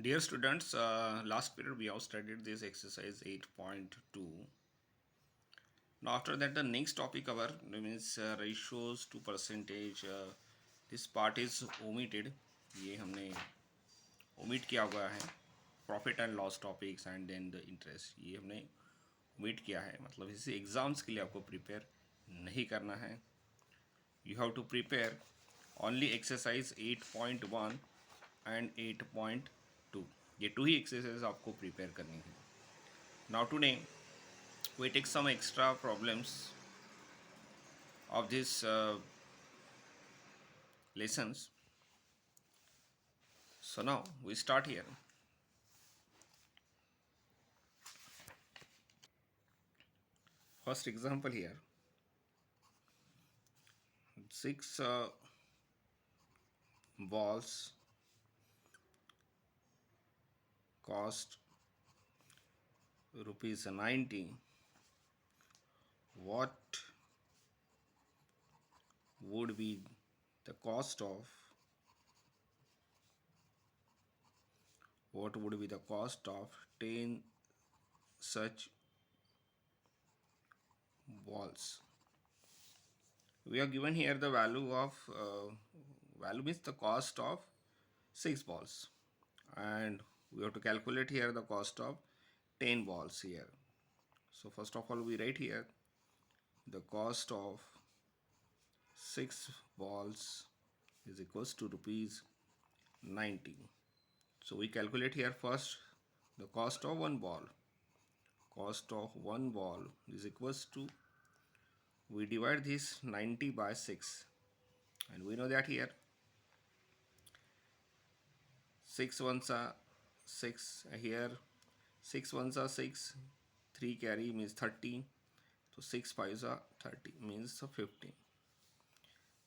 Dear students, last period we have studied this exercise 8.2. Now after that the next topic our means ratios to percentage. This part is omitted. ये हमने omit किया हुआ है. Profit and loss topics and then the interest. ये हमने omit किया है. मतलब इसे एग्जाम्स के लिए आपको प्रिपेयर नहीं करना है. You have to prepare only exercise 8.1 and 8.2. ये टू ही एक्सरसाइज आपको प्रिपेयर करनी है. Now today we take some extra problems of these lessons. So now we start here. First example here. 6 balls cost rupees 90. What would be the cost of 10 such balls? We are given here the value of value means the cost of 6 balls, and we have to calculate here the cost of 10 balls here. So first of all we write here the cost of 6 balls is equals to rupees 90. So we calculate here first the cost of one ball. Cost of one ball is equals to, we divide this 90 by 6, and we know that here 6 ones are 6, here 6 ones are 6, 3 carry means 30, so 6 fives are 30 means 15.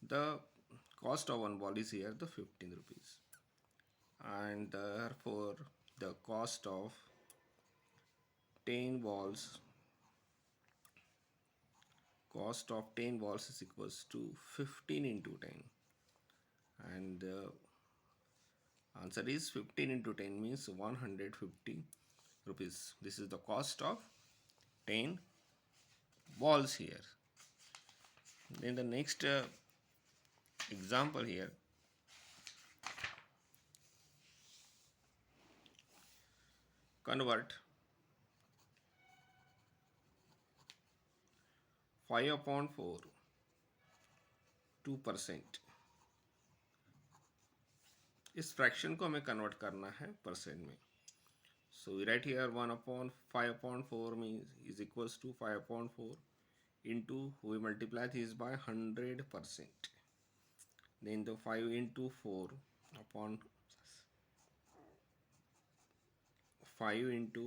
The cost of one ball is here the 15 rupees, and therefore the cost of 10 balls is equals to 15 into 10, and the answer is 15 into 10 means 150 rupees. This is the cost of 10 balls here. Then the next example here, convert 5/4 2%. इस fraction को हमें convert करना है percent में. So we write here 1/5/4 means is equals to 5/4 into, we multiply this by 100%. Then the 5 into 4 upon 5 into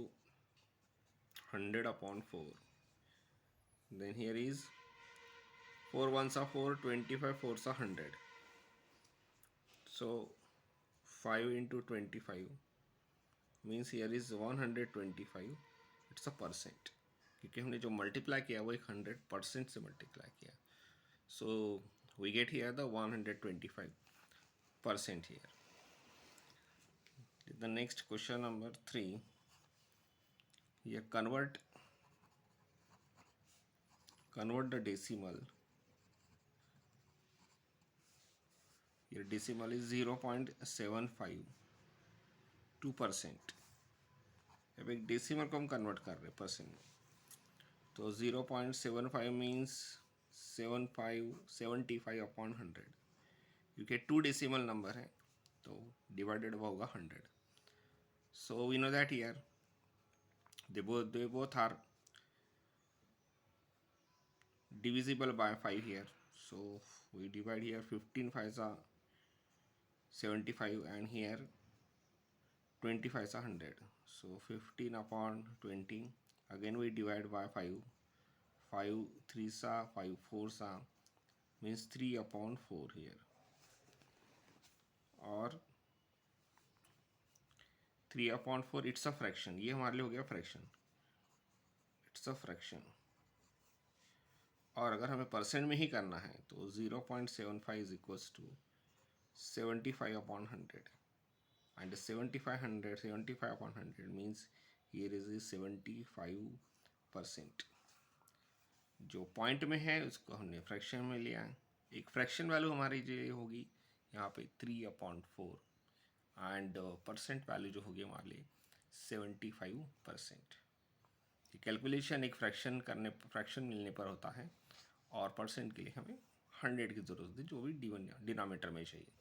100 upon 4. Then here is 4 ones are 4, 25 fours are 100. So 5 into 25 means here is 125. It's a percent, क्योंकि हमने जो multiply किया वो एक 100% से multiply किया. So we get here the 125% here. The next question number 3. Here convert the decimal. Here decimal is 0.75 2%. अब एक डेसिमल को हम कन्वर्ट कर रहे हैं परसेंट में, तो 0.75 मीन्स 75 अपॉन 100, क्योंकि 2 डेसिमल नंबर है तो डिवाइडेड होगा 100. So we know that here they both are divisible by 5 here. So we divide here 15 5s are 75, and here 25 are 100. So 15 upon 20, again we divide by 5. 5 3s are 5 4s are means 3 upon 4 here, और 3 upon 4 it's a fraction. ये हमारे लिए हो गया fraction, it's a fraction. और अगर हमें percent में ही करना है तो 0.75 is equals to 75 upon 100. and 7500 75 upon 100 means here is 75%। जो पॉइंट में है उसको हमने फ्रैक्शन में लिया। एक फ्रैक्शन वैल्यू हमारी जो होगी यहाँ पे 3/4 एंड परसेंट वैल्यू जो होगी हमारे लिए 75%। कैलकुलेशन एक फ्रैक्शन मिलने पर होता है और परसेंट के लिए हमें 100 की ज़रूरत है जो भी डिनोमिनेटर में चाहिए।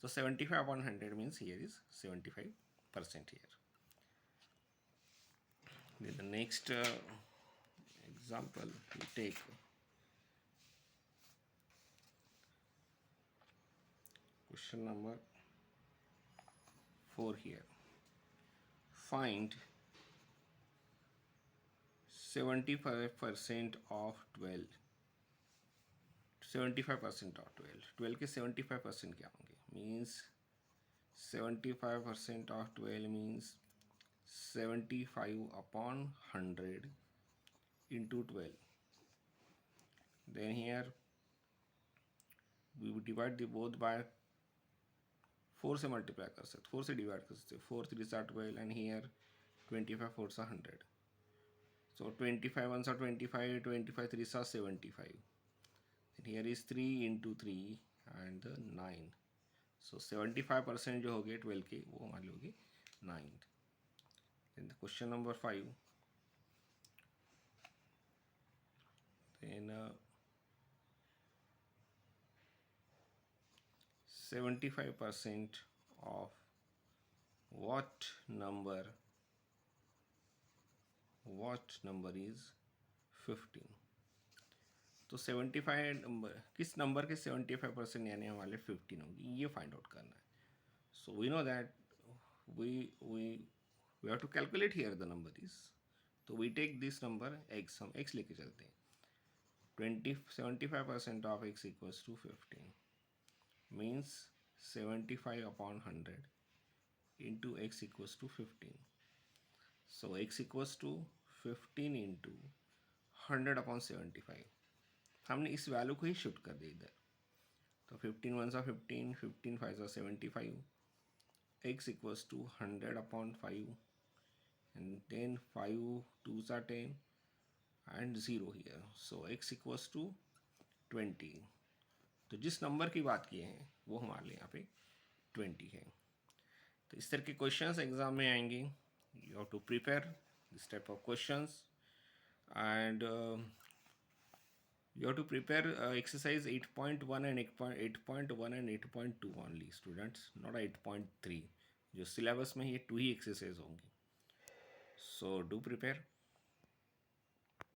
तो 75/100 means here is 75% here. Then the next example we take question number 4 here. Find 75% of 12। 75% of 12, 12 के 75% क्या होंगे? Means 75% of 12 means 75/100 into 12। Then here we would divide the both by 4 से मल्टीप्लाई कर सकते, 4 से डिवाइड कर सकते, 4 3 12 and here 25 4 100। So 25 1 25, 25 3 75, and here is 3 into 3 and 9। So 75% जो हो गए 12 के वो हमारे हो गए 9। Then the question number 5, then 75% of what number is 15। तो 75 नंबर किस नंबर के 75% यानी हमारे 15 होगी ये फाइंड आउट करना है। So we know that we have to calculate here the number is, तो we take this number x, हम x लेके चलते हैं। 75% of x equals to 15 means 75/100 into x equals to 15। so x equals to 15 into 100/75। हमने इस value को ही shift कर दिया इधर। तो 15 1 15, 15 5 75, x equals to 100/5 and then 5 2 10 and 0 here। so x equals to 20। तो जिस नंबर की बात की है वो हमारे लिए यहाँ पे 20 है। तो इस तरह के क्वेश्चंस एग्जाम में आएंगे। You have to prepare this type of questions and you have to prepare exercise 8.1 and 8.1 and 8.2 only students, not 8.3 जो सिलेबस में ये 2 ही एक्सरसाइज होंगी। so do prepare।